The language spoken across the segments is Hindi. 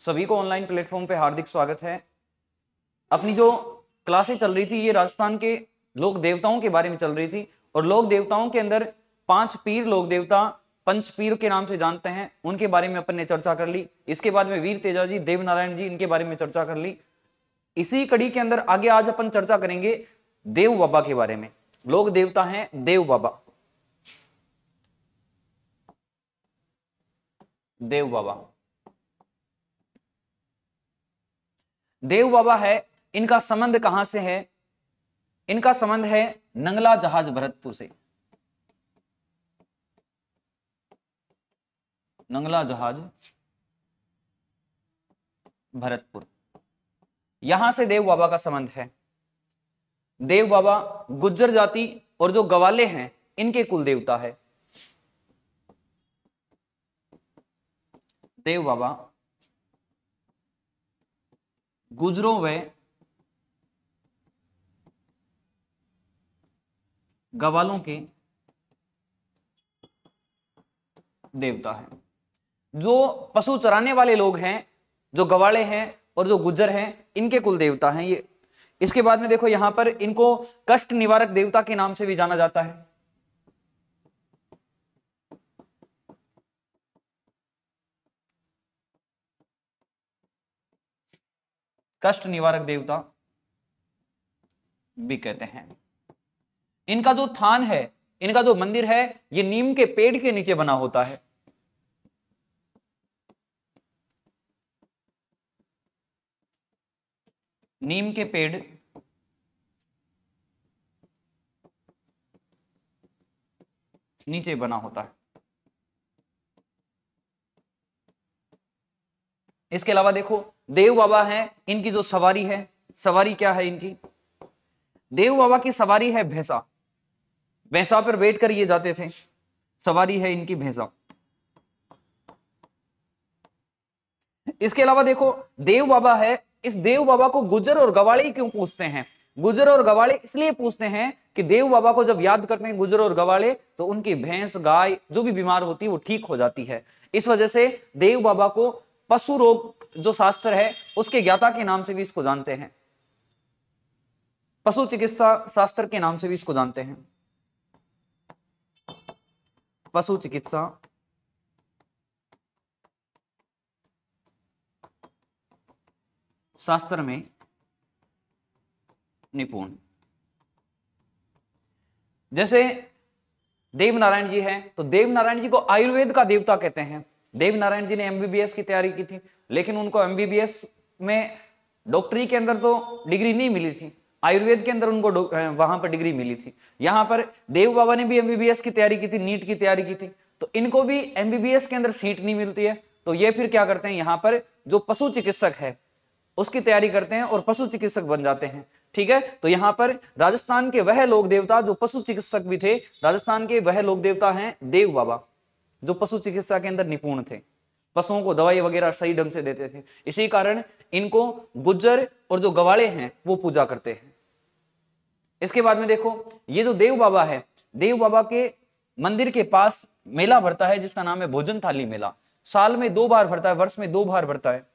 सभी को ऑनलाइन प्लेटफॉर्म पे हार्दिक स्वागत है। अपनी जो क्लासें चल रही थी ये राजस्थान के लोक देवताओं के बारे में चल रही थी और लोक देवताओं के अंदर 5 पीर लोक देवता पंच पीर के नाम से जानते हैं, उनके बारे में अपन ने चर्चा कर ली। इसके बाद में वीर तेजा जी, देवनारायण जी, इनके बारे में चर्चा कर ली। इसी कड़ी के अंदर आगे आज अपन चर्चा करेंगे देव बाबा के बारे में। लोक देवता हैं देव बाबा। देव बाबा, देव बाबा है, इनका संबंध कहां से है? इनका संबंध है नंगला जहाज भरतपुर से। नंगला जहाज भरतपुर, यहां से देव बाबा का संबंध है। देव बाबा गुज्जर जाति और जो गवाले हैं इनके कुल देवता है। देव बाबा गुजरों व गवालों के देवता है। जो पशु चराने वाले लोग हैं, जो गवाले हैं और जो गुज्जर हैं, इनके कुल देवता हैं ये। इसके बाद में देखो यहां पर इनको कष्ट निवारक देवता के नाम से भी जाना जाता है। कष्ट निवारक देवता भी कहते हैं। इनका जो थान है, इनका जो मंदिर है, ये नीम के पेड़ के नीचे बना होता है। नीम के पेड़ नीचे बना होता है। इसके अलावा देखो देव बाबा हैं, इनकी जो सवारी है, सवारी क्या है इनकी? देव बाबा की सवारी है भैंसा। भैंसा पर बैठकर ये जाते थे। सवारी है इनकी भैंसा। इसके अलावा देखो देव बाबा है, इस देव बाबा को गुज्जर और गवाले क्यों पूछते हैं? गुज्जर और गवाले इसलिए पूछते हैं कि देव बाबा को जब याद करते हैं गुज्जर और गवाले, तो उनकी भैंस गाय जो भी बीमार होती है वो ठीक हो जाती है। इस वजह से देव बाबा को पशु रोग जो शास्त्र है उसके ज्ञाता के नाम से भी इसको जानते हैं। पशु चिकित्सा शास्त्र के नाम से भी इसको जानते हैं। पशु चिकित्सा शास्त्र में निपुण। जैसे देवनारायण जी हैं, तो देवनारायण जी को आयुर्वेद का देवता कहते हैं। देवनारायण जी ने एमबीबीएस की तैयारी की थी, लेकिन उनको एमबीबीएस में डॉक्टरी के अंदर तो डिग्री नहीं मिली थी, आयुर्वेद के अंदर उनको वहां पर डिग्री मिली थी। यहां पर देव बाबा ने भी एमबीबीएस की तैयारी की थी, नीट की तैयारी की थी, तो इनको भी एमबीबीएस के अंदर सीट नहीं मिलती है। तो ये फिर क्या करते हैं, यहां पर जो पशु चिकित्सक है उसकी तैयारी करते हैं और पशु चिकित्सक बन जाते हैं। ठीक है, तो यहां पर राजस्थान के वह लोक देवता जो पशु चिकित्सक भी थे, राजस्थान के वह लोक देवता हैं देव बाबा, जो पशु चिकित्सा के अंदर निपुण थे, पशुओं को दवाई वगैरह सही ढंग से देते थे। इसी कारण इनको गुज्जर और जो गवाले हैं वो पूजा करते हैं। इसके बाद में देखो ये जो देव बाबा है, देव बाबा के मंदिर के पास मेला भरता है जिसका नाम है भोजन थाली मेला। साल में 2 बार भरता है, वर्ष में 2 बार भरता है।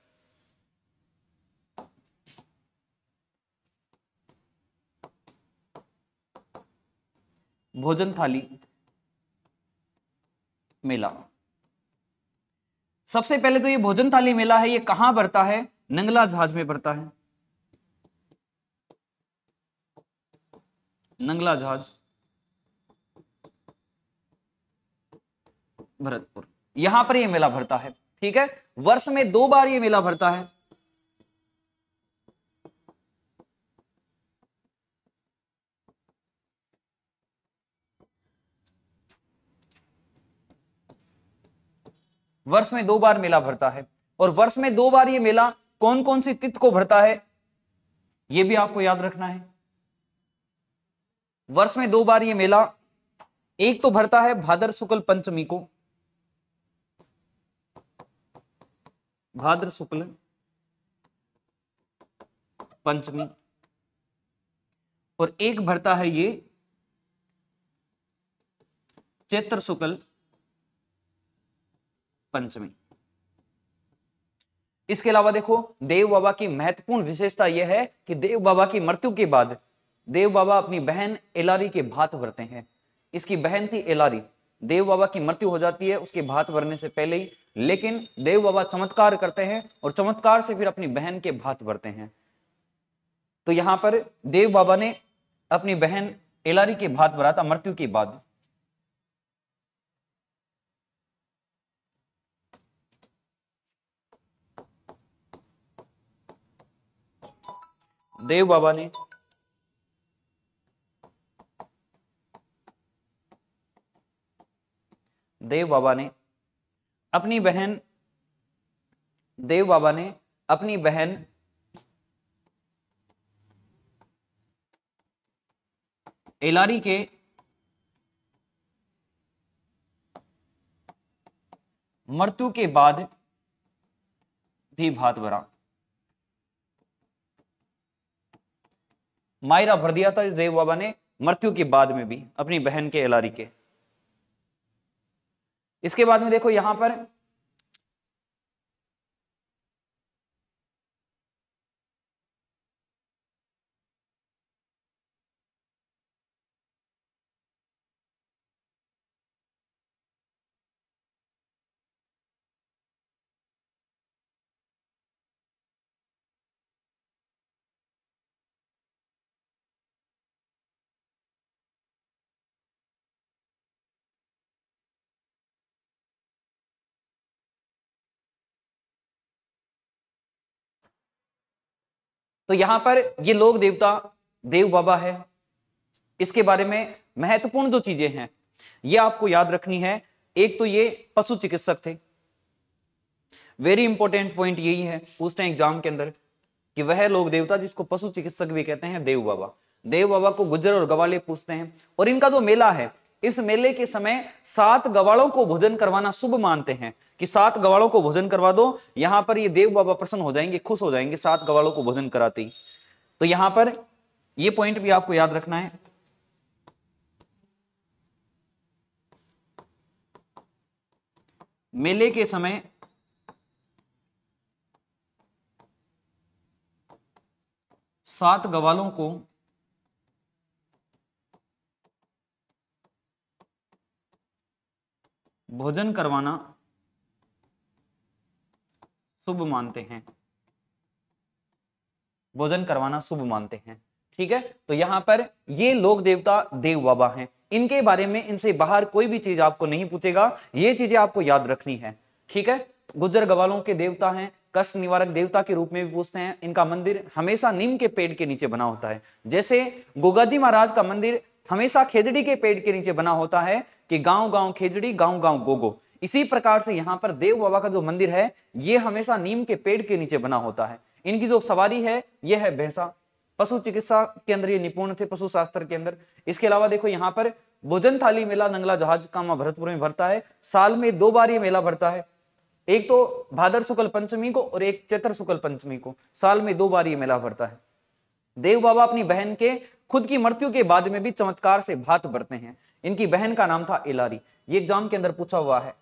भोजन थाली मेला। सबसे पहले तो ये भोजन थाली मेला है, ये कहां भरता है? नंगला जहाज में भरता है। नंगला जहाज भरतपुर, यहां पर ये मेला भरता है। ठीक है, वर्ष में 2 बार ये मेला भरता है। वर्ष में 2 बार मेला भरता है, और वर्ष में 2 बार ये मेला कौन कौन सी तिथि को भरता है ये भी आपको याद रखना है। वर्ष में 2 बार ये मेला एक तो भरता है भाद्र शुक्ल पंचमी को, भाद्र शुक्ल पंचमी, और एक भरता है ये चैत्र शुक्ल पंचमी। इसके अलावा देखो देव बाबा की महत्वपूर्ण विशेषता यह है कि देव बाबा की मृत्यु के बाद देव बाबा अपनी बहन एलारी के भात भरते हैं। इसकी बहन थी एलारी, देव बाबा की मृत्यु हो जाती है उसके भात भरने से पहले ही, लेकिन देव बाबा चमत्कार करते हैं और चमत्कार से फिर अपनी बहन के भात भरते हैं। तो यहां पर देव बाबा ने अपनी बहन एलारी के भात भरा था मृत्यु के बाद। देव बाबा ने देव बाबा ने अपनी बहन देव बाबा ने अपनी बहन एलारी के मृत्यु के बाद भी भात भरा। मायरा भर दिया था देव बाबा ने मृत्यु के बाद में भी अपनी बहन के एलारी के। इसके बाद में देखो यहां पर तो यहां पर ये लोक देवता देव बाबा है। इसके बारे में महत्वपूर्ण जो चीजें हैं ये आपको याद रखनी है। एक तो ये पशु चिकित्सक थे, वेरी इंपॉर्टेंट पॉइंट यही है पूछते हैं एग्जाम के अंदर कि वह लोक देवता जिसको पशु चिकित्सक भी कहते हैं देव बाबा। देव बाबा को गुज्जर और गवाले पूछते हैं। और इनका जो मेला है, इस मेले के समय 7 गवालों को भोजन करवाना शुभ मानते हैं कि 7 गवालों को भोजन करवा दो। यहां पर ये देव बाबा प्रसन्न हो जाएंगे, खुश हो जाएंगे 7 गवालों को भोजन कराते ही। तो यहां पर ये पॉइंट भी आपको याद रखना है। मेले के समय 7 गवालों को भोजन करवाना शुभ मानते हैं, भोजन करवाना शुभ मानते हैं। ठीक है, तो यहां पर ये लोक देवता देव बाबा हैं। इनके बारे में इनसे बाहर कोई भी चीज आपको नहीं पूछेगा, ये चीजें आपको याद रखनी है। ठीक है, गुज्जर गवालों के देवता हैं, कष्ट निवारक देवता के रूप में भी पूछते हैं। इनका मंदिर हमेशा नीम के पेड़ के नीचे बना होता है। जैसे गोगाजी महाराज का मंदिर हमेशा खेजड़ी के पेड़ के नीचे बना होता है कि गांव गांव खेजड़ी गांव गांव गोगो, इसी प्रकार से यहां पर देव बाबा का जो मंदिर है ये हमेशा नीम के पेड़ के नीचे बना होता है। इनकी जो सवारी है यह है भैंसा। पशु चिकित्सा के अंदर ये निपुण थे, पशु शास्त्र के अंदर। इसके अलावा देखो यहाँ पर भोजन थाली मेला नंगला जहाज का भरतपुर में भरता है। साल में 2 बार ये मेला भरता है, एक तो भादर शुक्ल पंचमी को और एक चैत्र शुक्ल पंचमी को। साल में 2 बार ये मेला भरता है। देव बाबा अपनी बहन के खुद की मृत्यु के बाद में भी चमत्कार से भात भरते हैं। इनकी बहन का नाम था एलारी, ये एग्जाम के अंदर पूछा हुआ है।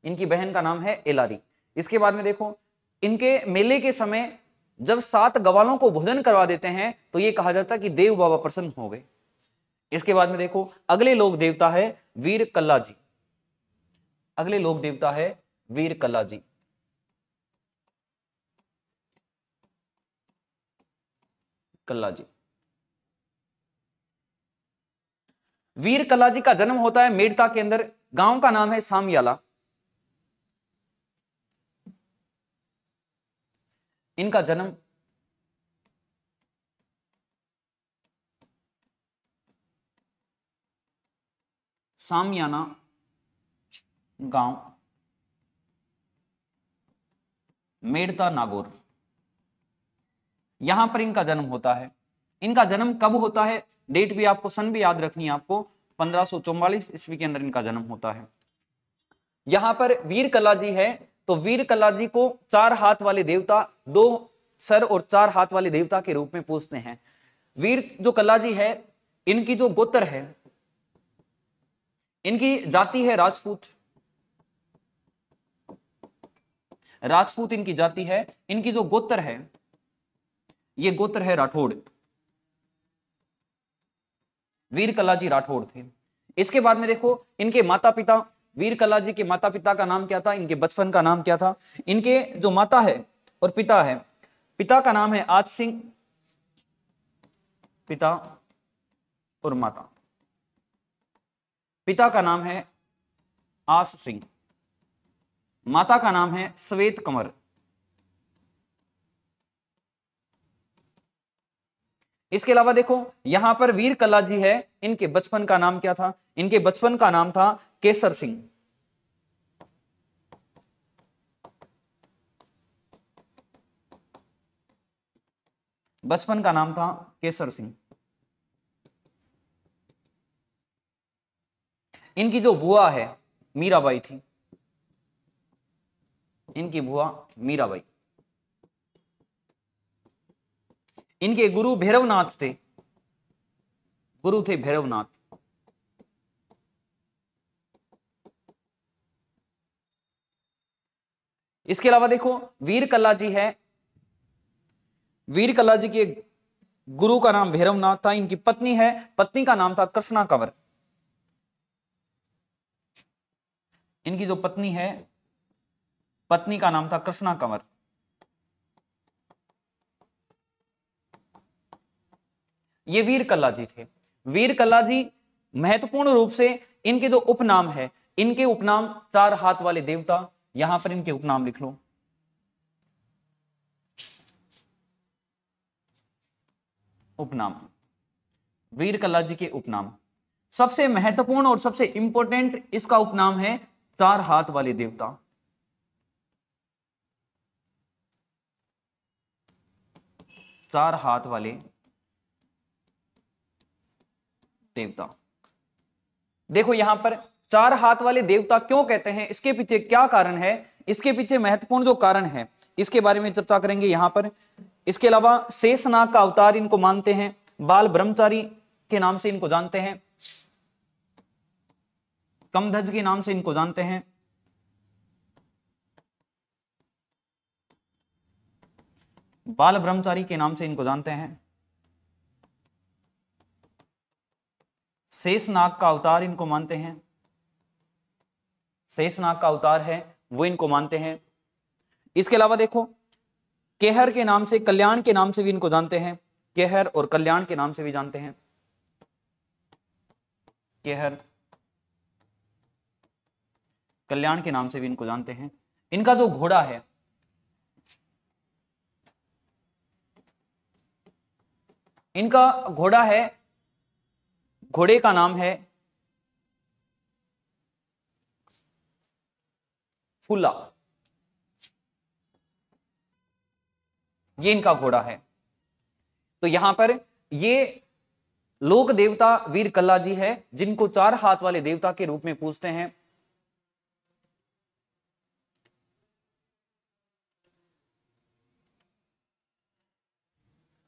इनकी बहन का नाम है एलारी। इसके बाद में देखो इनके मेले के समय जब 7 गवालों को भोजन करवा देते हैं तो ये कहा जाता है कि देव बाबा प्रसन्न हो गए। इसके बाद में देखो अगले लोक देवता है वीर कल्ला जी। अगले लोक देवता है वीर कल्ला जी। कल्ला जी, वीर कल्ला जी का जन्म होता है मेड़ता के अंदर। गांव का नाम है सामयाला। इनका जन्म सामयाना गांव, मेड़ता नागौर, यहां पर इनका जन्म होता है। इनका जन्म कब होता है, डेट भी आपको, सन भी याद रखनी है आपको। 1544 ईस्वी के अंदर इनका जन्म होता है। यहां पर वीर कल्ला जी है तो वीर कल्ला जी को 4 हाथ वाले देवता, 2 सर और 4 हाथ वाले देवता के रूप में पूजते हैं। वीर जो कल्ला जी है इनकी जो गोत्र है, इनकी जाति है राजपूत। राजपूत इनकी जाति है, इनकी जो गोत्र है ये गोत्र है राठौड़, वीर कल्लाजी राठौड़ थे। इसके बाद में देखो इनके माता पिता, वीर कल्लाजी के माता पिता का नाम क्या था, इनके बचपन का नाम क्या था। इनके जो माता है और पिता है, पिता का नाम है आज सिंह, पिता और माता, पिता का नाम है आस सिंह, माता का नाम है श्वेत कंवर। इसके अलावा देखो यहां पर वीर कल्लाजी है, इनके बचपन का नाम क्या था, इनके बचपन का नाम था केसर सिंह। बचपन का नाम था केसर सिंह। इनकी जो बुआ है मीराबाई थी, इनकी बुआ मीराबाई। इनके गुरु भैरवनाथ थे, गुरु थे भैरवनाथ। इसके अलावा देखो वीर कल्लाजी है, वीर कल्लाजी के गुरु का नाम भैरवनाथ था। इनकी पत्नी है, पत्नी का नाम था कृष्णा कंवर। इनकी जो पत्नी है, पत्नी का नाम था कृष्णा कंवर। ये वीर कल्लाजी थे। वीर कल्लाजी महत्वपूर्ण रूप से इनके जो उपनाम है, इनके उपनाम चार हाथ वाले देवता, यहां पर इनके उपनाम लिख लो। उपनाम, वीर कल्लाजी के उपनाम। सबसे महत्वपूर्ण और सबसे इंपॉर्टेंट इसका उपनाम है चार हाथ वाले देवता। चार हाथ वाले देवता। देखो यहां पर चार हाथ वाले देवता क्यों कहते हैं, इसके पीछे क्या कारण है, इसके पीछे महत्वपूर्ण जो कारण है इसके बारे में चर्चा करेंगे यहां पर। इसके अलावा शेषनाग का अवतार इनको मानते हैं, बाल ब्रह्मचारी के नाम से इनको जानते हैं, कमध्वज के नाम से इनको जानते हैं, बाल ब्रह्मचारी के नाम से इनको जानते हैं, शेषनाग का अवतार इनको मानते हैं, शेषनाग का अवतार है वो इनको मानते हैं। इसके अलावा देखो केहर के नाम से, कल्याण के नाम से भी इनको जानते हैं, केहर और कल्याण के नाम से भी जानते हैं, केहर कल्याण के नाम से भी इनको जानते हैं। इनका जो घोड़ा है, इनका घोड़ा है, घोड़े का नाम है फूला, ये इनका घोड़ा है। तो यहां पर ये लोक देवता वीर कल्लाजी है, जिनको चार हाथ वाले देवता के रूप में पूजते हैं।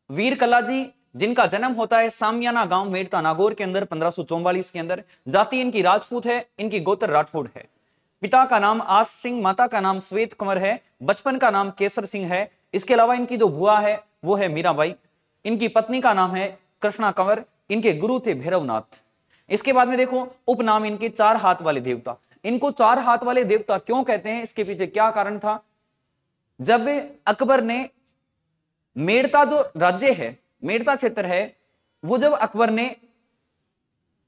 वीर कल्लाजी जिनका जन्म होता है सामियाना गांव मेड़ता नागौर के अंदर 1544 के अंदर। जाति इनकी राजपूत है, इनकी गोत्र राठौड़ है। पिता का नाम आस सिंह, माता का नाम श्वेत कंवर है, बचपन का नाम केसर सिंह है। इसके अलावा इनकी जो बुआ है वो है मीराबाई, इनकी पत्नी का नाम है कृष्णा कंवर, इनके गुरु थे भैरवनाथ। इसके बाद में देखो उपनाम इनके चार हाथ वाले देवता। इनको चार हाथ वाले देवता क्यों कहते हैं, इसके पीछे क्या कारण था। जब अकबर ने मेड़ता जो राज्य है, मेड़ता क्षेत्र है, वो जब अकबर ने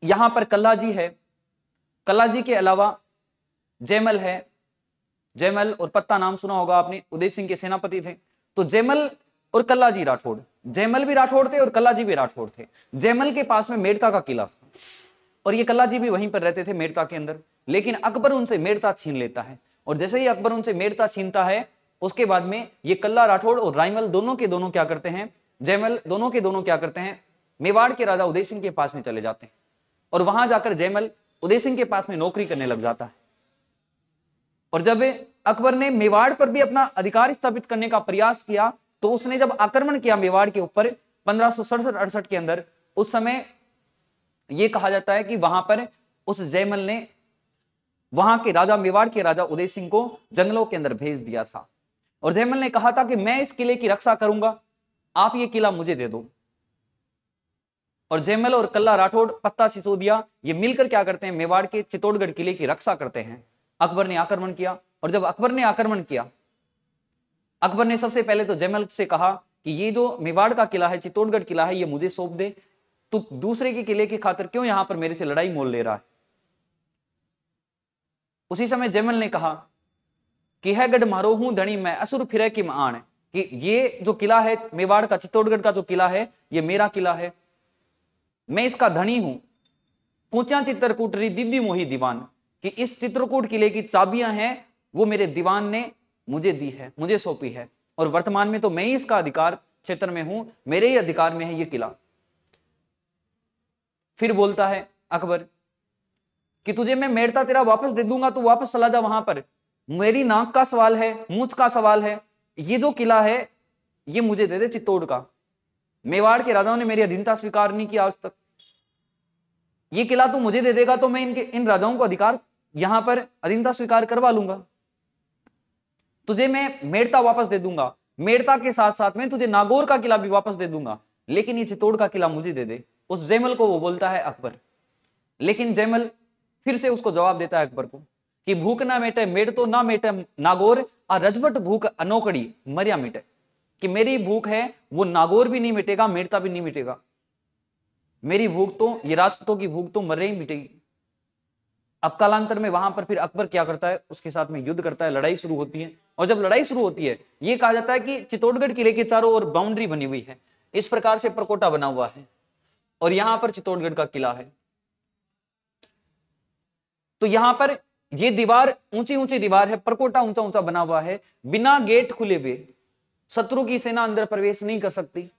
यहां पर कल्लाजी है, कल्लाजी के अलावा जयमल है, जयमल और पत्ता नाम सुना होगा आपने, उदय सिंह के सेनापति थे। तो जयमल और कल्लाजी राठौड़, जयमल भी राठौड़ थे और कल्लाजी भी राठौड़ थे। जयमल के पास में मेड़ता का किला था और ये कल्लाजी भी वहीं पर रहते थे मेड़ता के अंदर। लेकिन अकबर उनसे मेड़ता छीन लेता है और जैसे ही अकबर उनसे मेड़ता छीनता है उसके बाद में ये कल्ला राठौड़ और रायमल दोनों के दोनों क्या करते हैं, जयमल दोनों के दोनों क्या करते हैं, मेवाड़ के राजा उदय सिंह के पास में चले जाते हैं और वहां जाकर जयमल उदय सिंह के पास में नौकरी करने लग जाता है। और जब अकबर ने मेवाड़ पर भी अपना अधिकार स्थापित करने का प्रयास किया तो उसने जब आक्रमण किया मेवाड़ के ऊपर 1567-68 के अंदर, उस समय यह कहा जाता है कि वहां पर उस जयमल ने वहां के राजा, मेवाड़ के राजा उदय सिंह को जंगलों के अंदर भेज दिया था। और जयमल ने कहा था कि मैं इस किले की रक्षा करूंगा, आप ये किला मुझे दे दो। और जयमल और कल्ला राठौड़, पत्ता सिसोदिया, ये मिलकर क्या करते हैं, मेवाड़ के चित्तौड़गढ़ किले की रक्षा करते हैं। अकबर ने आक्रमण किया, और जब अकबर ने आक्रमण किया, अकबर ने सबसे पहले तो जयमल से कहा कि ये जो मेवाड़ का किला है, चित्तौड़गढ़ किला है, ये मुझे सौंप दे, तू दूसरे के किले की खातिर क्यों यहां पर मेरे से लड़ाई मोल ले रहा है। उसी समय जयमल ने कहा कि है गढ़ मारो हूं धनी मैं असुर फिरे किम आण, कि ये जो किला है मेवाड़ का, चित्तौड़गढ़ का जो किला है, ये मेरा किला है, मैं इसका धनी हूं। कूचा चित्रकूट री दीदी मोही दीवान, कि इस चित्रकूट किले की चाबियां हैं वो मेरे दीवान ने मुझे दी है, मुझे सौंपी है, और वर्तमान में तो मैं ही इसका अधिकार क्षेत्र में हूं, मेरे ही अधिकार में है ये किला। फिर बोलता है अकबर कि तुझे मैं मेड़ता तेरा वापस दे दूंगा, तू वापस चला जा वहां पर, मेरी नाक का सवाल है, मूंछ का सवाल है, ये जो किला है ये मुझे दे दे चित्तौड़ का। मेवाड़ के राजाओं ने मेरी अधीनता स्वीकार नहीं की आज तक, ये किला तू मुझे दे देगा तो मैं इन राजाओं को अधिकार यहां पर अधीनता स्वीकार करवा लूंगा। तुझे मैं मेड़ता वापस दे दूंगा, मेड़ता के साथ साथ में तुझे नागौर का किला भी वापस दे दूंगा, लेकिन ये चित्तौड़ का किला मुझे दे दे। उस जयमल को वो बोलता है अकबर। लेकिन जयमल फिर से उसको जवाब देता है अकबर को कि भूख ना मेटे मेड़ तो ना मेटे नागौर, और रजवट भूख अनोखड़ी मरिया मिटे, कि मेरी भूख है वो नागौर भी नहीं मिटेगा, मेड़ता भी नहीं मिटेगा, मेरी भूख तो, ये राजपूतों की भूख तो मरे ही मिटेगी। अब कालांतर में वहां पर फिर अकबर क्या करता है, उसके साथ में युद्ध करता है, लड़ाई शुरू होती है। और जब लड़ाई शुरू होती है, ये कहा जाता है कि चित्तौड़गढ़ किले के चारों ओर बाउंड्री बनी हुई है, इस प्रकार से परकोटा बना हुआ है, और यहां पर चित्तौड़गढ़ का किला है। तो यहां पर ये दीवार ऊंची ऊंची दीवार है, परकोटा ऊंचा ऊंचा बना हुआ है, बिना गेट खुले हुए शत्रु की सेना अंदर प्रवेश नहीं कर सकती।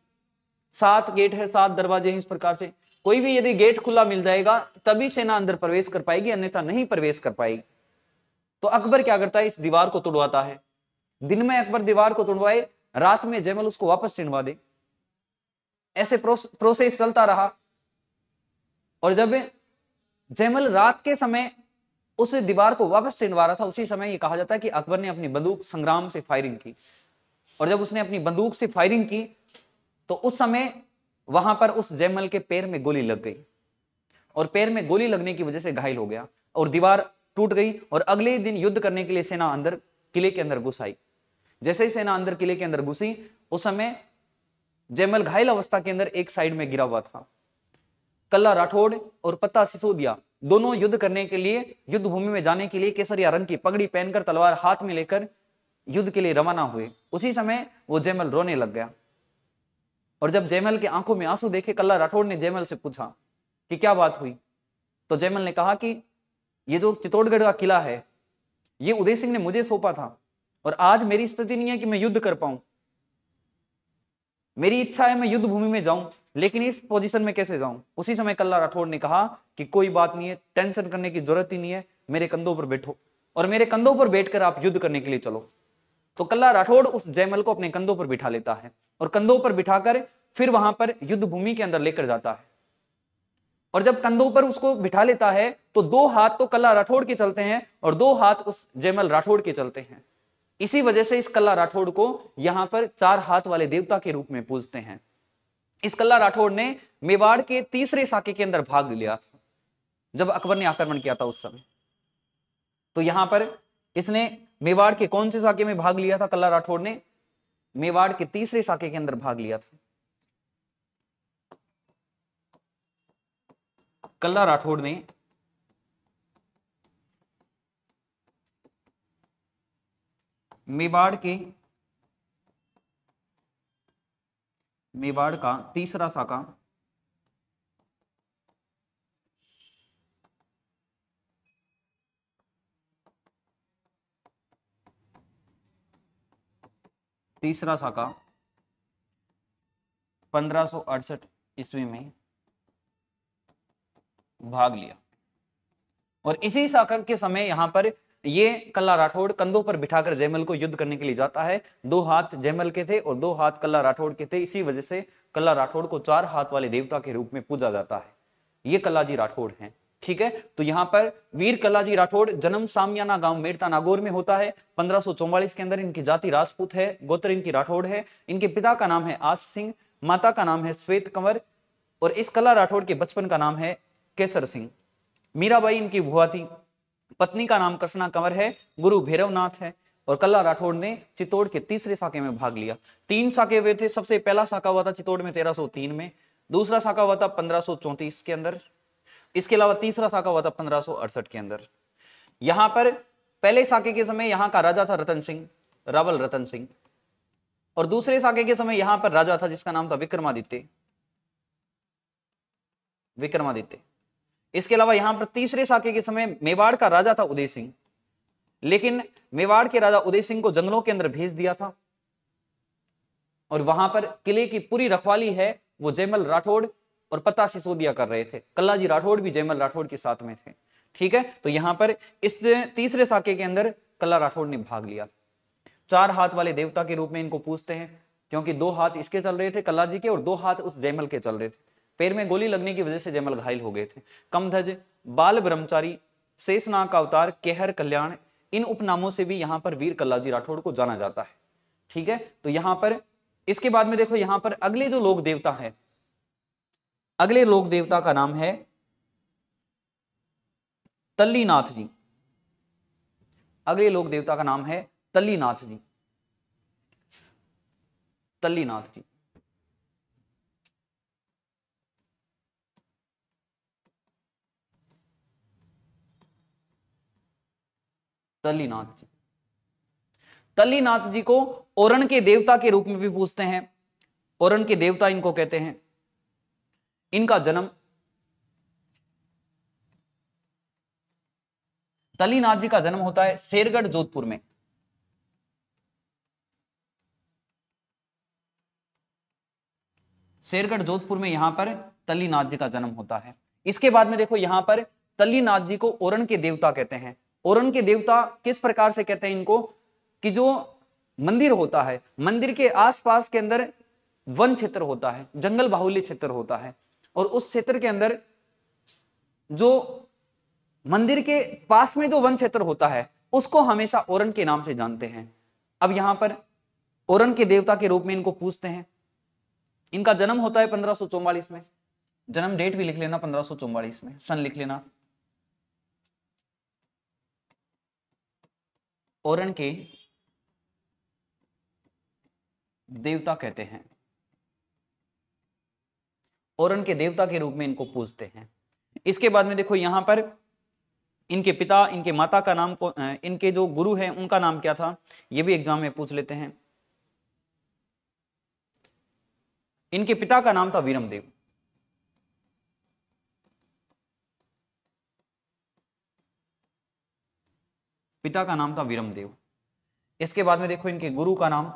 7 गेट है, 7 दरवाजे हैं, इस प्रकार से कोई भी यदि गेट खुला मिल जाएगा तभी सेना अंदर प्रवेश कर पाएगी, अन्यथा नहीं प्रवेश कर पाएगी। तो अकबर क्या करता है, इस दीवार को तोड़वाता है। दिन में अकबर दीवार को तोड़वाए, रात में जयमल उसको वापस चिनवा दे। ऐसे प्रोसेस चलता रहा, और जब जयमल रात के समय उस दीवार को वापस चिनवा रहा था, उसी समय ये कहा जाता है कि अकबर ने अपनी बंदूक संग्राम से फायरिंग की, और जब उसने अपनी बंदूक से फायरिंग की तो उस समय वहां पर उस जयमल के पैर में गोली लग गई, और पैर में गोली लगने की वजह से घायल हो गया, और दीवार टूट गई। और अगले ही दिन युद्ध करने के लिए सेना अंदर किले के अंदर घुस आई। जैसे ही सेना अंदर किले के अंदर घुसी, उस समय जयमल घायल अवस्था के अंदर एक साइड में गिरा हुआ था। कल्ला राठौड़ और पत्ता सिसोदिया दोनों युद्ध करने के लिए, युद्ध भूमि में जाने के लिए केसरिया रंग की पगड़ी पहनकर, तलवार हाथ में लेकर युद्ध के लिए रवाना हुए। उसी समय वो जयमल रोने लग गया, और जब जयमल के आंखों में आंसू देखे, कल्ला राठौड़ ने जयमल से पूछा कि क्या बात हुई। तो जयमल ने कहा कि ये जो चित्तौड़गढ़ का किला है ये उदय सिंह ने मुझे सौंपा था, और आज मेरी स्थिति नहीं है कि मैं युद्ध कर पाऊं। मेरी इच्छा है मैं युद्ध भूमि में जाऊं, लेकिन इस पोजीशन में कैसे जाऊं। उसी समय कल्ला राठौड़ ने कहा कि कोई बात नहीं है, टेंशन करने की जरूरत ही नहीं है, मेरे कंधों पर बैठो और मेरे कंधों पर बैठकर आप युद्ध करने के लिए चलो। तो कल्ला राठौड़ उस जयमल को अपने कंधों पर बिठा लेता है, और कंधों पर बिठाकर फिर वहां पर युद्ध भूमि के अंदर लेकर जाता है। और जब कंधों पर उसको बिठा लेता है तो 2 हाथ तो कल्ला राठौड़ के चलते हैं, और 2 हाथ उस जयमल राठौड़ के चलते हैं। इसी वजह से इस कल्ला राठौड़ को यहां पर 4 हाथ वाले देवता के रूप में पूजते हैं। इस कल्ला राठौड़ ने मेवाड़ के तीसरे साके के अंदर भाग लिया था जब अकबर ने आक्रमण किया था उस समय। तो यहां पर इसने मेवाड़ के कौन से साके में भाग लिया था? कल्ला राठौड़ ने मेवाड़ के तीसरे साके के अंदर भाग लिया था। कल्ला राठौड़ ने मेवाड़ का तीसरा साका तीसरा साका 1568 ईस्वी में भाग लिया। और इसी साका के समय यहां पर ये कल्ला राठौड़ कंधों पर बिठाकर जयमल को युद्ध करने के लिए जाता है। 2 हाथ जयमल के थे और 2 हाथ कल्ला राठौड़ के थे। इसी वजह से कल्ला राठौड़ को 4 हाथ वाले देवता के रूप में पूजा जाता है। ये कल्ला जी राठौड़ हैं। ठीक है, तो यहां पर वीर कल्लाजी राठौड़ जन्म सामियाना गांव मेड़ता नागौर में होता है 1544 के अंदर। इनकी जाति राजपूत है, गोत्र इनकी राठौड़ है। इनके पिता का नाम है आस सिंह, माता का नाम है श्वेत कंवर, और इस कल्ला राठौड़ के बचपन का नाम है केसर सिंह। मीराबाई इनकी बुआ थी, पत्नी का नाम कृष्णा कंवर है, गुरु भैरवनाथ है। और कल्ला राठौड़ ने चित्तौड़ के तीसरे साके में भाग लिया। 3 साके हुए थे, सबसे पहला साका हुआ था चित्तौड़ में 1303 में, दूसरा साका हुआ था 1534 के अंदर, इसके अलावा तीसरा साका हुआ था 1568 के अंदर। यहां पर पहले साके के समय यहां का राजा था रतन सिंह, रावल रतन सिंह, और दूसरे साके के समय यहां पर राजा था जिसका नाम था विक्रमादित्य। इसके अलावा यहां पर तीसरे साके के समय मेवाड़ का राजा था उदय सिंह, लेकिन मेवाड़ के राजा उदय सिंह को जंगलों के अंदर भेज दिया था, और वहां पर किले की पूरी रखवाली है वो जयमल राठौड़ और पता सिसोदिया कर रहे थे। कल्लाजी राठौड़ भी जयमल राठौड़ के साथ में थे। ठीक है, तो यहां पर इस तीसरे साके के अंदर कल्ला राठौड़ ने भाग लिया। 4 हाथ वाले देवता के रूप में इनको पूजते हैं, क्योंकि 2 हाथ इसके चल रहे थे कल्लाजी के और 2 हाथ उस जयमल के चल रहे थे। पैर में गोली लगने की वजह से जयमल घायल हो गए थे। कमध्वज, बाल ब्रह्मचारी, शेषनाग का अवतार, केहर, कल्याण, इन उपनामों से भी यहां पर वीर कल्लाजी राठौड़ को जाना जाता है। ठीक है, तो यहां पर इसके बाद में देखो, यहां पर अगले जो लोक देवता है, अगले लोक देवता का नाम है तल्लीनाथ जी। अगले लोक देवता का नाम है तल्लीनाथ जी। तल्लीनाथ जी, तल्लीनाथ जी। तल्लीनाथ जी को ओरण के देवता के रूप में भी पूजते हैं। ओरण के देवता इनको कहते हैं। इनका जन्म, तल्लीनाथ जी का जन्म होता है शेरगढ़ जोधपुर में। शेरगढ़ जोधपुर में यहां पर तल्लीनाथ जी का जन्म होता है। इसके बाद में देखो, यहां पर तल्लीनाथ जी को ओरण के देवता कहते हैं। ओरण के देवता किस प्रकार से कहते हैं इनको, कि जो मंदिर होता है, मंदिर के आसपास के अंदर वन क्षेत्र होता है, जंगल बाहुल्य क्षेत्र होता है, और उस क्षेत्र के अंदर जो मंदिर के पास में जो वन क्षेत्र होता है उसको हमेशा ओरण के नाम से जानते हैं। अब यहां पर ओरण के देवता के रूप में इनको पूजते हैं। इनका जन्म होता है 1544 में। जन्म डेट भी लिख लेना, 1544 में, सन लिख लेना। ओरण के देवता कहते हैं, ओरण के देवता के रूप में इनको पूजते हैं। इसके बाद में देखो, यहां पर इनके पिता, इनके माता का नाम, इनके जो गुरु हैं उनका नाम क्या था, ये भी एग्जाम में पूछ लेते हैं। इनके पिता का नाम था वीरमदेव। पिता का नाम था वीरमदेव। इसके बाद में देखो, इनके गुरु का नाम,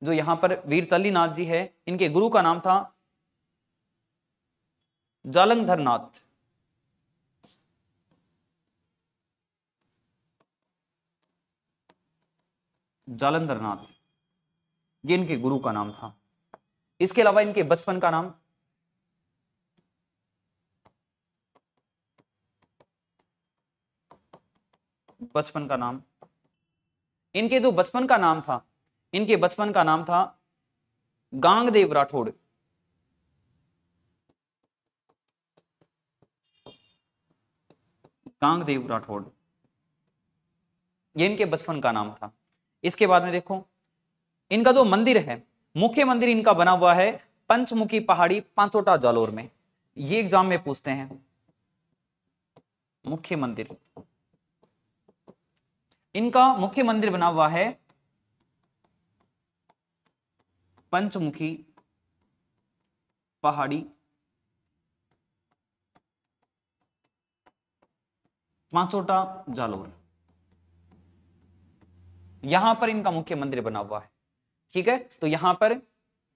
जो यहां पर वीर तल्लीनाथ जी है, इनके गुरु का नाम था जालंधर नाथ। जालंधर नाथ, ये इनके गुरु का नाम था। इसके अलावा इनके बचपन का नाम, इनके जो बचपन का नाम था, इनके बचपन का नाम था गांगदेव राठौड़। गांगदेव राठौड़, ये इनके बचपन का नाम था। इसके बाद में देखो, इनका जो मंदिर है, मुख्य मंदिर इनका बना हुआ है पंचमुखी पहाड़ी, पांचोटा जालोर में। ये एग्जाम में पूछते हैं। मुख्य मंदिर, इनका मुख्य मंदिर बना हुआ है पंचमुखी पहाड़ी, पांचोटा जालोर, यहां पर इनका मुख्य मंदिर बना हुआ है। ठीक है, तो यहां पर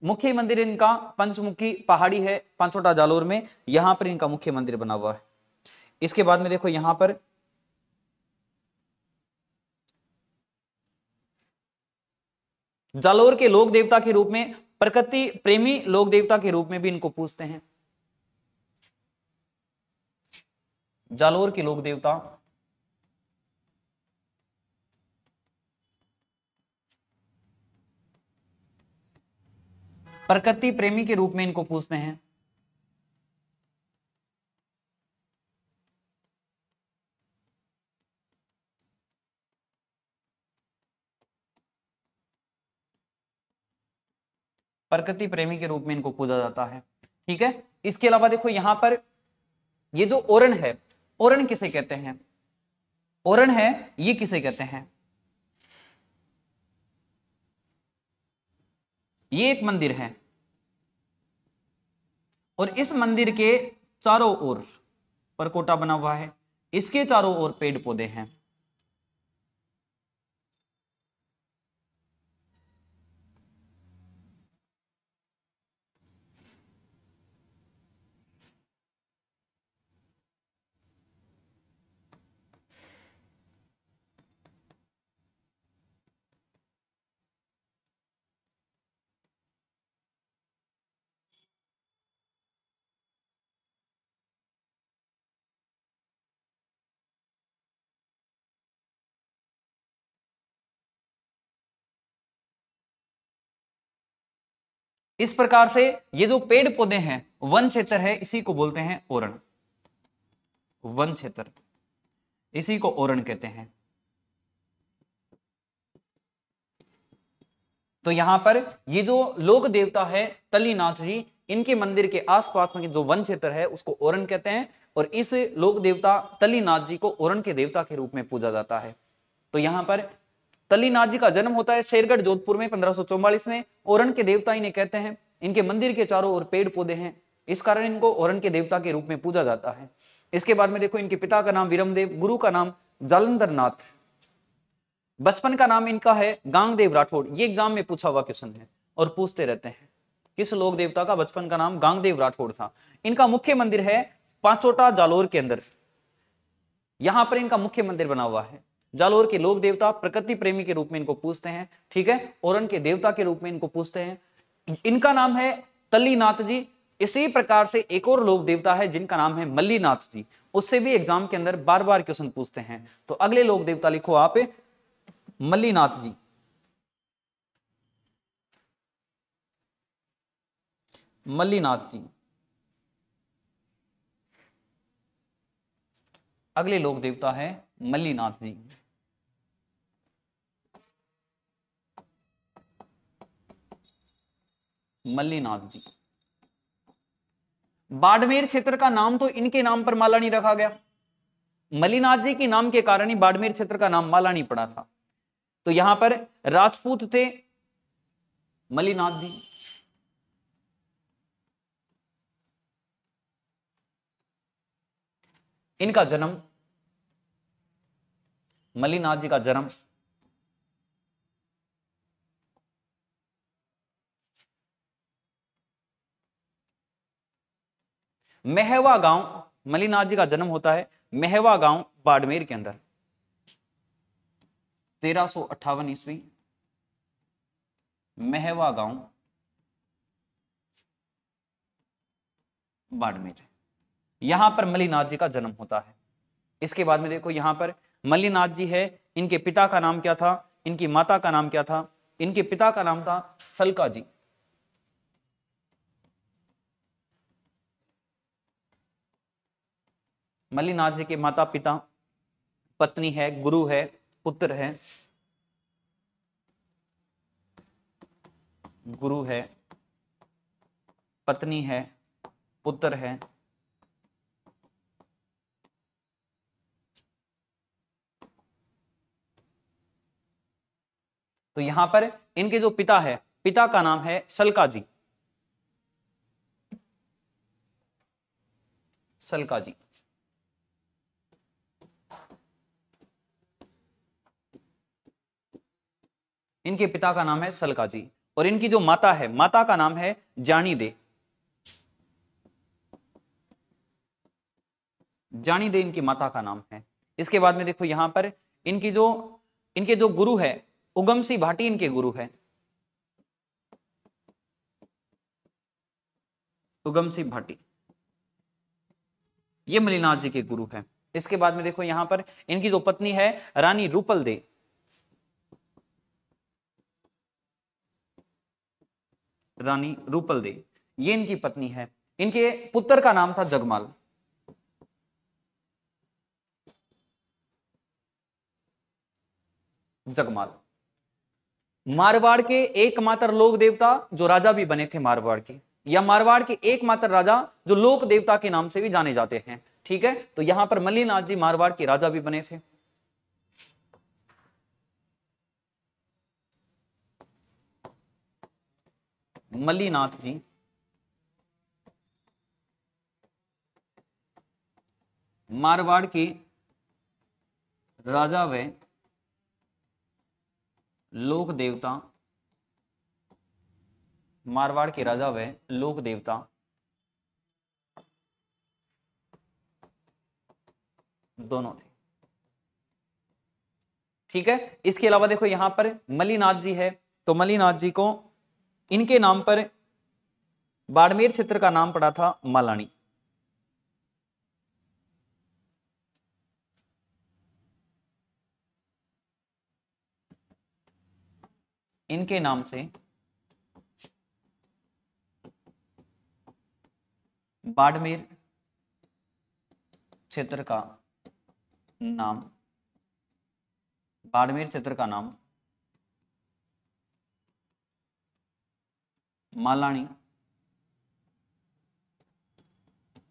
मुख्य मंदिर इनका पंचमुखी पहाड़ी है, पांचोटा जालोर में, यहां पर इनका मुख्य मंदिर बना हुआ है। इसके बाद में देखो, यहां पर जालोर के लोक देवता के रूप में, प्रकृति प्रेमी लोक देवता के रूप में भी इनको पूजते हैं। जालोर के लोक देवता प्रकृति प्रेमी के रूप में इनको पूछते हैं। प्रकृति प्रेमी के रूप में इनको पूजा जाता है। ठीक है, इसके अलावा देखो यहां पर ये जो ओरण है, ओरण किसे कहते हैं? ओरण है ये किसे कहते हैं? ये एक मंदिर है और इस मंदिर के चारों ओर परकोटा बना हुआ है, इसके चारों ओर पेड़ पौधे हैं। इस प्रकार से ये जो पेड़ पौधे हैं वन क्षेत्र है, इसी को बोलते हैं ओरण। वन क्षेत्र इसी को ओरण कहते हैं। तो यहां पर ये जो लोक देवता है तलीनाथ जी, इनके मंदिर के आसपास में जो वन क्षेत्र है उसको ओरण कहते हैं और इस लोक देवता तलीनाथ जी को ओरण के देवता के रूप में पूजा जाता है। तो यहां पर तलीनाथ जी का जन्म होता है शेरगढ़ जोधपुर में 1544 में। ओरण के देवता इन्हें कहते हैं। इनके मंदिर के चारों ओर पेड़ पौधे हैं, इस कारण इनको ओरण के देवता के रूप में पूजा जाता है। इसके बाद में देखो इनके पिता का नाम विरमदेव, गुरु का नाम जालंधर नाथ, बचपन का नाम इनका है गांगदेव राठौड़। ये एग्जाम में पूछा हुआ क्वेश्चन है और पूछते रहते हैं किस लोक देवता का बचपन का नाम गांगदेव राठौड़ था। इनका मुख्य मंदिर है पांचोटा जालोर के अंदर, यहां पर इनका मुख्य मंदिर बना हुआ है। जालोर के लोक देवता प्रकृति प्रेमी के रूप में इनको पूछते हैं। ठीक है, ओरण के देवता के रूप में इनको पूछते हैं। इनका नाम है तलीनाथ जी। इसी प्रकार से एक और लोक देवता है जिनका नाम है मल्लीनाथ जी, उससे भी एग्जाम के अंदर बार बार क्वेश्चन पूछते हैं। तो अगले लोक देवता लिखो आप मल्लीनाथ जी। मल्लीनाथ जी अगले लोक देवता है मल्लीनाथ जी। मल्लीनाथ जी। बाड़मेर क्षेत्र का नाम तो इनके नाम पर मालानी रखा गया। मल्लीनाथ जी के नाम के कारण ही बाड़मेर क्षेत्र का नाम मालानी पड़ा था। तो यहां पर राजपूत थे मल्लीनाथ जी। इनका जन्म, मल्लीनाथ जी का जन्म मेहवा गांव, मल्लीनाथ जी का जन्म होता है मेहवा गांव बाड़मेर के अंदर 1358 ईस्वी। मेहवा गांव बाड़मेर, यहां पर मल्लीनाथ जी का जन्म होता है। इसके बाद में देखो यहां पर मल्लीनाथ जी है, इनके पिता का नाम क्या था, इनकी माता का नाम क्या था? इनके पिता का नाम था सलका जी। मल्लीनाथ जी के माता पिता, पत्नी है, गुरु है, पुत्र है, गुरु है, पत्नी है, पुत्र है। तो यहां पर इनके जो पिता है, पिता का नाम है सलका जी। सलका जी। इनके पिता का नाम है सलका जी और इनकी जो माता है, माता का नाम है जानी दे। जानी दे इनकी माता का नाम है। इसके बाद में देखो यहां पर इनके जो गुरु है उगम सिंह भाटी, इनके गुरु है उगम सिंह भाटी, ये मल्लीनाथ जी के गुरु हैं। इसके बाद में देखो यहां पर इनकी जो पत्नी है रानी रूपल दे, रानी रूपल दे, ये इनकी पत्नी है। इनके पुत्र का नाम था जगमाल। जगमाल मारवाड़ के एकमात्र लोक देवता जो राजा भी बने थे मारवाड़ के, या मारवाड़ के एकमात्र राजा जो लोक देवता के नाम से भी जाने जाते हैं। ठीक है, तो यहां पर मल्लीनाथ जी मारवाड़ के राजा भी बने थे। मल्लीनाथ जी मारवाड़ के राजा व लोक देवता, मारवाड़ के राजा व लोक देवता दोनों थे। ठीक है, इसके अलावा देखो यहां पर मल्लीनाथ जी है, तो मल्लीनाथ जी को इनके नाम पर बाड़मेर क्षेत्र का नाम पड़ा था मालानी। इनके नाम से बाड़मेर क्षेत्र का नाम, बाड़मेर क्षेत्र का नाम मालानी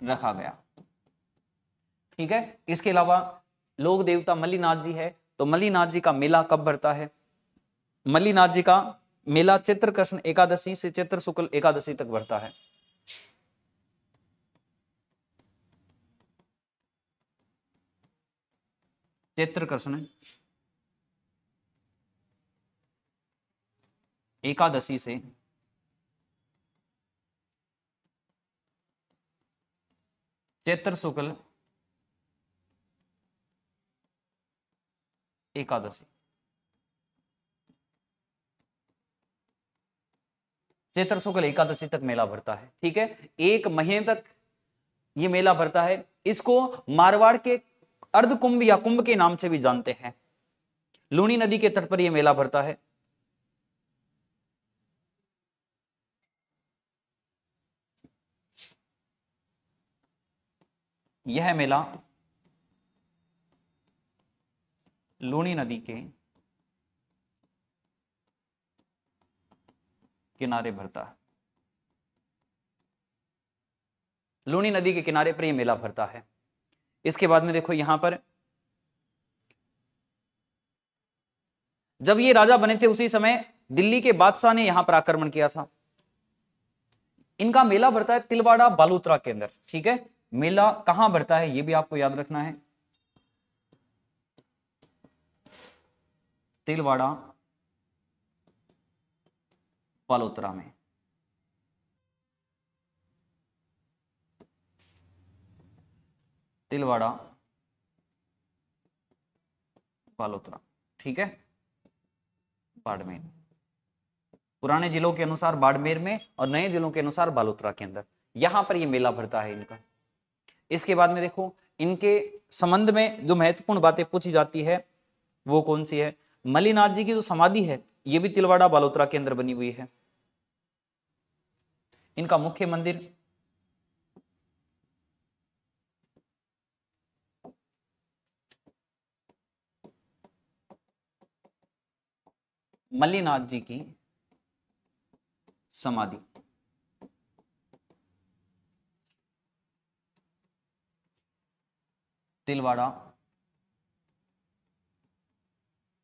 रखा गया। ठीक है, इसके अलावा लोक देवता मल्लीनाथ जी है, तो मल्लीनाथ जी का मेला कब भरता है? मल्लीनाथ जी का मेला चैत्र कृष्ण एकादशी से चैत्र शुक्ल एकादशी तक भरता है। चैत्र कृष्ण एकादशी से चैत्र शुक्ल एकादशी, चैत्र शुक्ल एकादशी तक मेला भरता है। ठीक है, एक महीने तक ये मेला भरता है। इसको मारवाड़ के अर्ध कुंभ या कुंभ के नाम से भी जानते हैं। लूनी नदी के तट पर यह मेला भरता है। यह मेला लूनी नदी के किनारे भरता है। लूनी नदी के किनारे पर यह मेला भरता है। इसके बाद में देखो यहां पर जब ये राजा बने थे उसी समय दिल्ली के बादशाह ने यहां पर आक्रमण किया था। इनका मेला भरता है तिलवाड़ा बालोतरा के अंदर। ठीक है, मेला कहां भरता है यह भी आपको याद रखना है। तिलवाड़ा बालोतरा में। तिलवाड़ा बालोतरा, ठीक है, बाड़मेर। पुराने जिलों के अनुसार बाड़मेर में और नए जिलों के अनुसार बालोतरा के अंदर, यहां पर यह मेला भरता है इनका। इसके बाद में देखो इनके संबंध में जो महत्वपूर्ण बातें पूछी जाती है वो कौन सी है। मल्लीनाथ जी की जो समाधि है यह भी तिलवाड़ा बालोतरा के अंदर बनी हुई है। इनका मुख्य मंदिर मल्लीनाथ जी की समाधि तिलवाड़ा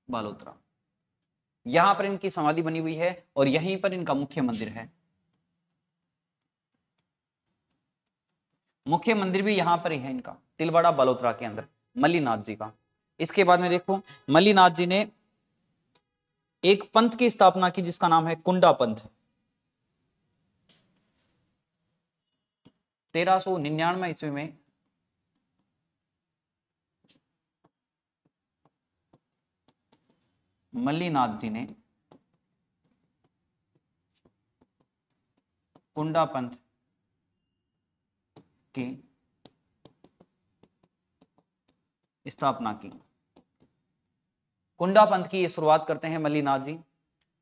बालोतरा, यहां पर इनकी समाधि बनी हुई है और यहीं पर इनका मुख्य मंदिर है। मुख्य मंदिर भी यहां पर ही है इनका तिलवाड़ा बालोतरा के अंदर मल्लीनाथ जी का। इसके बाद में देखो मल्लीनाथ जी ने एक पंथ की स्थापना की जिसका नाम है कुंडा पंथ। 1399 ईस्वी में मल्लीनाथ जी ने कुंडा पंथ की स्थापना की। कुंडा पंथ की ये शुरुआत करते हैं मल्लीनाथ जी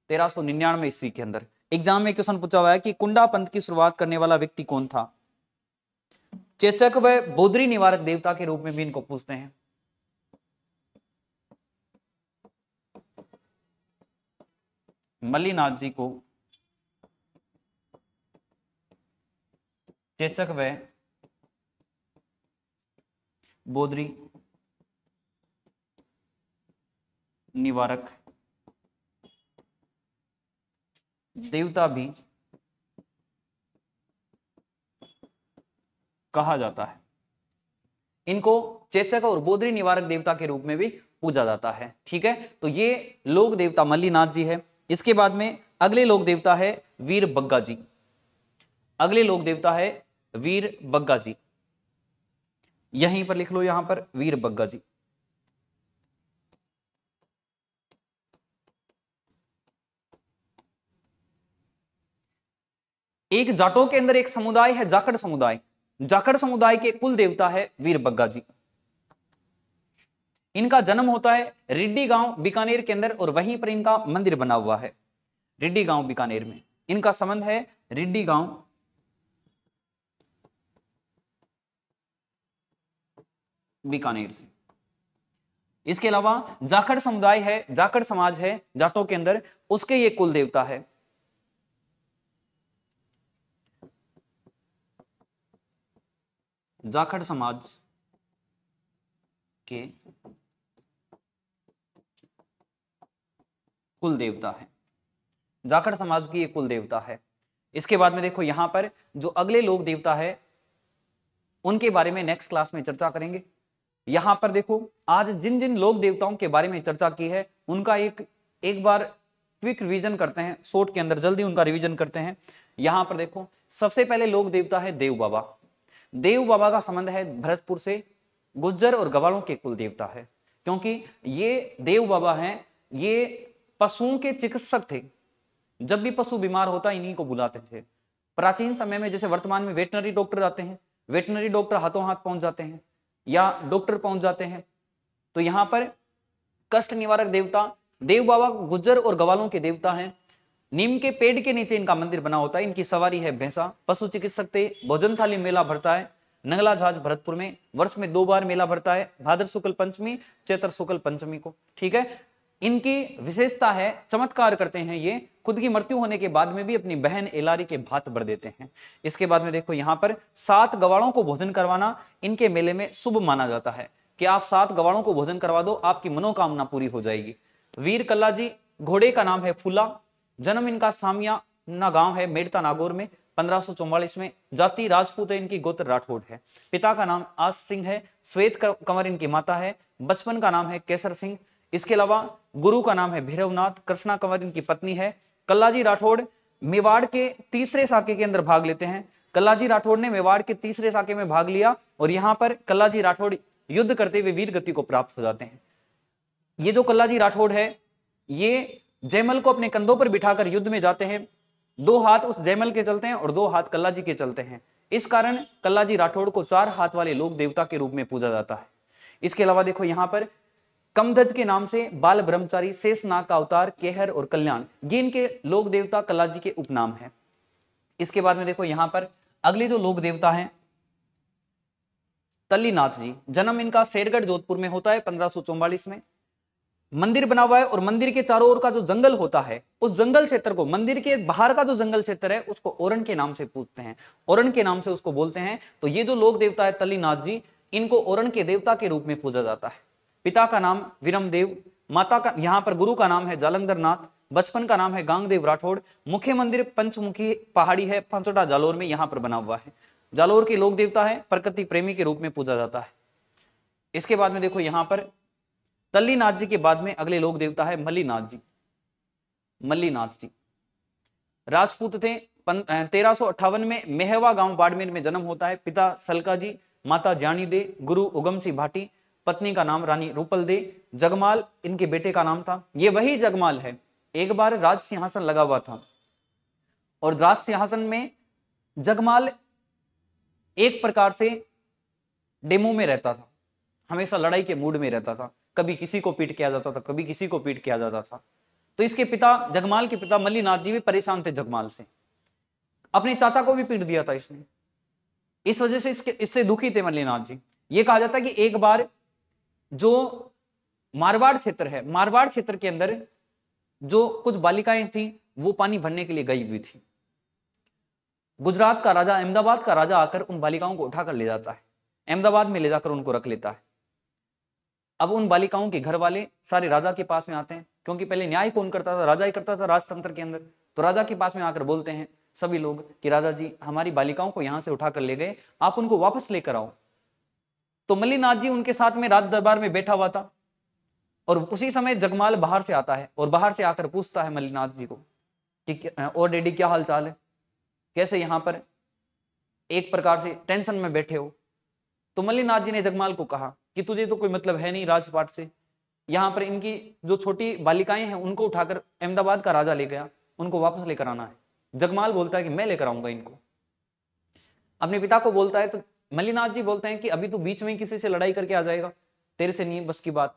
1399 ईस्वी के अंदर। एग्जाम में क्वेश्चन पूछा हुआ है कि कुंडा पंथ की शुरुआत करने वाला व्यक्ति कौन था। चेचक व बोदरी निवारक देवता के रूप में भी इनको पूछते हैं। मल्लीनाथ जी को चेचक व बोदरी निवारक देवता भी कहा जाता है। इनको चेचक और बोदरी निवारक देवता के रूप में भी पूजा जाता है। ठीक है, तो ये लोक देवता मल्लीनाथ जी है। इसके बाद में अगले लोक देवता है वीर बग्गा जी। अगले लोक देवता है वीर बग्गा जी, यहीं पर लिख लो, यहां पर वीर बग्गा जी। एक जाटों के अंदर एक समुदाय है जाखड़ समुदाय। जाखड़ समुदाय के कुल देवता है वीर बग्गा जी। इनका जन्म होता है रिड्डी गांव बीकानेर के अंदर और वहीं पर इनका मंदिर बना हुआ है। रिड्डी गांव बीकानेर में इनका संबंध है रिड्डी गांव बीकानेर से। इसके अलावा जाखड़ समुदाय है, जाखड़ समाज है जाटों के अंदर, उसके ये कुल देवता है जाखड़ समाज के कुल देवता है। जाखड़ समाज की ये कुल देवता है। इसके बाद में देखो यहां पर जो अगले लोक देवता है उनके बारे में नेक्स्ट क्लास में चर्चा करेंगे। यहां पर देखो आज जिन जिन लोक देवताओं के बारे में चर्चा की है उनका एक बार क्विक रिवीजन करते हैं, शॉर्ट के अंदर जल्दी उनका रिवीजन करते हैं। यहां पर देखो सबसे पहले लोक देवता है देव बाबा। देव बाबा का संबंध है भरतपुर से, गुज्जर और गवालों के कुल देवता है, क्योंकि ये देव बाबा हैं, ये पशुओं के चिकित्सक थे। जब भी पशु बीमार होता इन्हीं को बुलाते थे। प्राचीन समय में जैसे वर्तमान में वेटनरी डॉक्टर आते हैं, वेटनरी डॉक्टर हाथों हाथ पहुंच जाते हैं या डॉक्टर पहुंच जाते हैं, तो यहां पर कष्ट निवारक देवता देव बाबा गुज्जर और गवालों के देवता हैं। नीम के पेड़ के नीचे इनका मंदिर बना होता है। इनकी सवारी है भैंसा। पशु चिकित्सक थे। भोजन थाली मेला भरता है नंगला झाज भरतपुर में, वर्ष में 2 बार मेला भरता है, भाद्र शुक्ल पंचमी, चैत्र शुक्ल पंचमी को। ठीक है, इनकी विशेषता है चमत्कार करते हैं ये, खुद की मृत्यु होने के बाद में भी अपनी बहन एलारी के भात भर देते हैं। इसके बाद में देखो यहाँ पर 7 गवाड़ों को भोजन करवाना इनके मेले में शुभ माना जाता है कि आप 7 गवाड़ों को भोजन करवा दो, आपकी मनोकामना पूरी हो जाएगी। वीर कल्ला जी, घोड़े का नाम है फूला। जन्म इनका सामिया ना गांव है मेड़ता नागौर में 1544 में। जाति राजपूत है, इनकी गोत्र राठौड़ है। पिता का नाम आस सिंह है। श्वेत कंवर इनकी माता है। बचपन का नाम है केसर सिंह। इसके अलावा गुरु का नाम है भैरवनाथ। कृष्णा कंवर इनकी पत्नी है। कल्लाजी राठौड़ मेवाड़ के तीसरे साके के अंदर भाग लेते हैं। कल्लाजी राठौड़ ने मेवाड़ के तीसरे साके में भाग लिया और यहां पर कल्लाजी राठौड़ युद्ध करते हुए वीर गति को प्राप्त हो जाते हैं। ये जो कल्लाजी राठौड़ है ये जयमल को अपने कंधों पर बिठाकर युद्ध में जाते हैं। 2 हाथ उस जयमल के चलते हैं और 2 हाथ कल्लाजी के चलते हैं। इस कारण कल्लाजी राठौड़ को 4 हाथ वाले लोक देवता के रूप में पूजा जाता है। इसके अलावा देखो यहां पर कमध्वज के नाम से बाल ब्रह्मचारी, शेषनाग का अवतार, केहर और कल्याण, ये इनके लोक देवता कल्लाजी के उपनाम है। इसके बाद में देखो यहां पर अगले जो लोक देवता हैं तल्लीनाथ जी। जन्म इनका शेरगढ़ जोधपुर में होता है 1544 में। मंदिर बना हुआ है और मंदिर के चारों ओर का जो जंगल होता है उस जंगल क्षेत्र को, मंदिर के बाहर का जो जंगल क्षेत्र है उसको ओरण के नाम से पूछते हैं, ओरण के नाम से उसको बोलते हैं। तो ये जो लोक देवता है तल्लीनाथ जी, इनको ओरण के देवता के रूप में पूजा जाता है। पिता का नाम विरमदेव, माता का यहाँ पर गुरु का नाम है जालंधर नाथ, बचपन का नाम है गांगदेव राठौड़। मुख्य मंदिर पंचमुखी पहाड़ी है पंचोटा जालोर में, यहाँ पर बना हुआ है। जालोर के लोक देवता है, प्रकृति प्रेमी के रूप में पूजा जाता है। इसके बाद में देखो यहाँ पर तल्लीनाथ जी के बाद में अगले लोक देवता है मल्लीनाथ जी। मल्लीनाथ जी राजपूत थे। 1358 में मेहवा गांव बाड़मेर में जन्म होता है। पिता सलका जी, माता जानी दे, गुरु उगम सिंह भाटी, पत्नी का नाम रानी रूपल दे। जगमाल इनके बेटे का नाम था। ये वही जगमाल है, एक बार राज सिंहासन लगा हुआ था और राज सिंहासन में जगमाल एक प्रकार से डेमो में रहता था। हमेशा लड़ाई के मूड में रहता था, कभी किसी को पीट किया जाता था, कभी किसी को पीट किया जाता था। तो इसके पिता, जगमाल के पिता मल्लीनाथ जी भी परेशान थे जगमाल से, अपने चाचा को भी पीट दिया था इसने। इस वजह से इससे दुखी थे मल्लीनाथ जी। ये कहा जाता है कि एक बार जो मारवाड़ क्षेत्र है, मारवाड़ क्षेत्र के अंदर जो कुछ बालिकाएं थी वो पानी भरने के लिए गई हुई थी। गुजरात का राजा, अहमदाबाद का राजा आकर उन बालिकाओं को उठाकर ले जाता है, अहमदाबाद में ले जाकर उनको रख लेता है। अब उन बालिकाओं के घर वाले सारे राजा के पास में आते हैं, क्योंकि पहले न्याय कौन करता था, राजा ही करता था राजतंत्र के अंदर। तो राजा के पास में आकर बोलते हैं सभी लोग कि राजा जी, हमारी बालिकाओं को यहां से उठाकर ले गए, आप उनको वापस लेकर आओ। तो मल्लीनाथ जी उनके साथ में राज दरबार में बैठा हुआ था, और उसी समय जगमाल बाहर से आता है और बाहर से आकर पूछता है मल्लीनाथ जी को कि और डैडी क्या हाल चाल है, कैसे यहाँ पर एक प्रकार से टेंशन में बैठे हो। तो मल्लीनाथ जी ने जगमाल को कहा कि तुझे तो कोई मतलब है नहीं राजपाट से, यहाँ पर इनकी जो छोटी बालिकाएं हैं उनको उठाकर अहमदाबाद का राजा ले गया, उनको वापस लेकर आना है। जगमाल बोलता है कि मैं लेकर आऊंगा इनको, अपने पिता को बोलता है। तो मल्लीनाथ जी बोलते हैं कि अभी तू बीच में किसी से लड़ाई करके आ जाएगा, तेरे से नहीं बस की बात,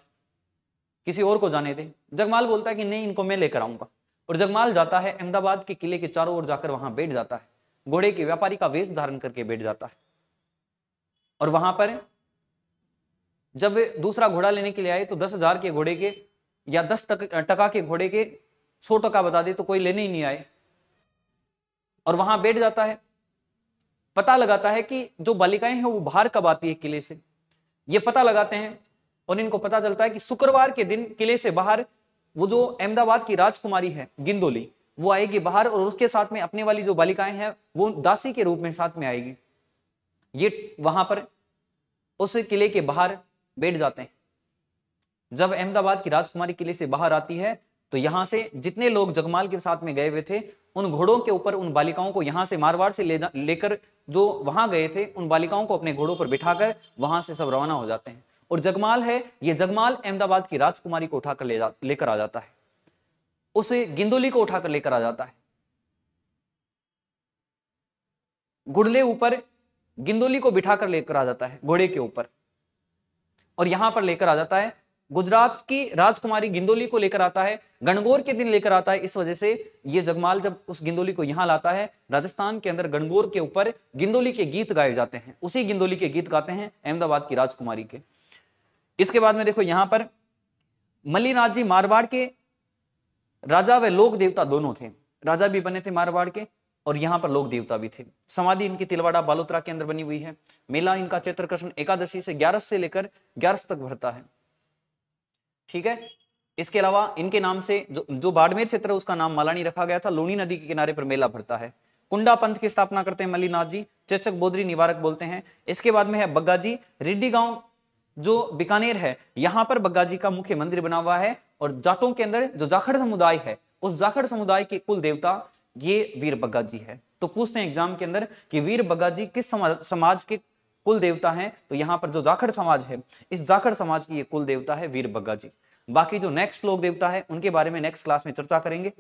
किसी और को जाने दे। जगमाल बोलता है कि नहीं, इनको मैं लेकर आऊंगा। और जगमाल जाता है अहमदाबाद के किले के चारों ओर जाकर वहां बैठ जाता है, घोड़े के व्यापारी का वेश धारण करके बैठ जाता है। और वहां पर जब दूसरा घोड़ा लेने के लिए आए तो 10,000 के घोड़े के या 10 टका के घोड़े के 100 टका बता दे तो कोई लेने ही नहीं आए। और वहां बैठ जाता है, पता लगाता है कि जो बालिकाएं हैं वो बाहर कब आती है किले से, ये पता लगाते हैं। और इनको पता चलता है कि शुक्रवार के दिन किले से बाहर वो जो अहमदाबाद की राजकुमारी है गिंदोली, वो आएगी बाहर, और उसके साथ में अपने वाली जो बालिकाएं हैं वो दासी के रूप में साथ में आएगी। ये वहां पर उस किले के बाहर बैठ जाते हैं। जब अहमदाबाद की राजकुमारी किले से बाहर आती है तो यहां से जितने लोग जगमाल के साथ में गए हुए थे, उन घोड़ों के ऊपर उन बालिकाओं को यहां से मारवाड़ से लेकर जो वहां गए थे उन बालिकाओं को अपने घोड़ों पर बिठाकर वहां से सब रवाना हो जाते हैं। और जगमाल है, ये जगमाल अहमदाबाद की राजकुमारी को उठाकर लेकर आ जाता है, उसे गिंदोली को उठाकर लेकर आ जाता है, घुड़ले ऊपर गिंदोली को बिठाकर लेकर आ जाता है घोड़े के ऊपर, और यहां पर लेकर आ जाता है। गुजरात की राजकुमारी गिंदोली को लेकर आता है, गणगौर के दिन लेकर आता है। इस वजह से ये जगमाल जब उस गिंदोली को यहां लाता है, राजस्थान के अंदर गणगौर के ऊपर गिंदोली के गीत गाए जाते हैं, उसी गिंदोली के गीत गाते हैं अहमदाबाद की राजकुमारी के। इसके बाद में देखो यहां पर मल्लीनाथ जी मारवाड़ के राजा व लोक देवता दोनों थे, राजा भी बने थे मारवाड़ के और यहाँ पर लोक देवता भी थे। समाधि इनकी तिलवाड़ा बालोतरा के अंदर बनी हुई है। मेला इनका चैत्र कृष्ण एकादशी से 11 से लेकर 11 तक भरता है, ठीक है। इसके अलावा इनके नाम से जो बाड़मेर क्षेत्र है उसका नाम मालानी रखा गया था। लूणी नदी के किनारे पर मेला भरता है। कुंडा पंथ की स्थापना करते हैं मल्लीनाथ जी, चेचक बोधरी निवारक बोलते हैं। इसके बाद में है बग्गा जी, रिड्डी गांव जो बीकानेर है, यहाँ पर बग्गा जी का मुख्य मंदिर बना हुआ है। और जाटों के अंदर जो जाखड़ समुदाय है, उस जाखड़ समुदाय के कुल देवता ये वीर बग्गा जी है। तो पूछते हैं एग्जाम के अंदर कि वीर बग्गा जी किस समाज के कुल देवता हैं, तो यहाँ पर जो जाखड़ समाज है, इस जाखड़ समाज की ये कुल देवता है वीर बग्गा जी। बाकी जो नेक्स्ट लोक देवता है उनके बारे में नेक्स्ट क्लास में चर्चा करेंगे।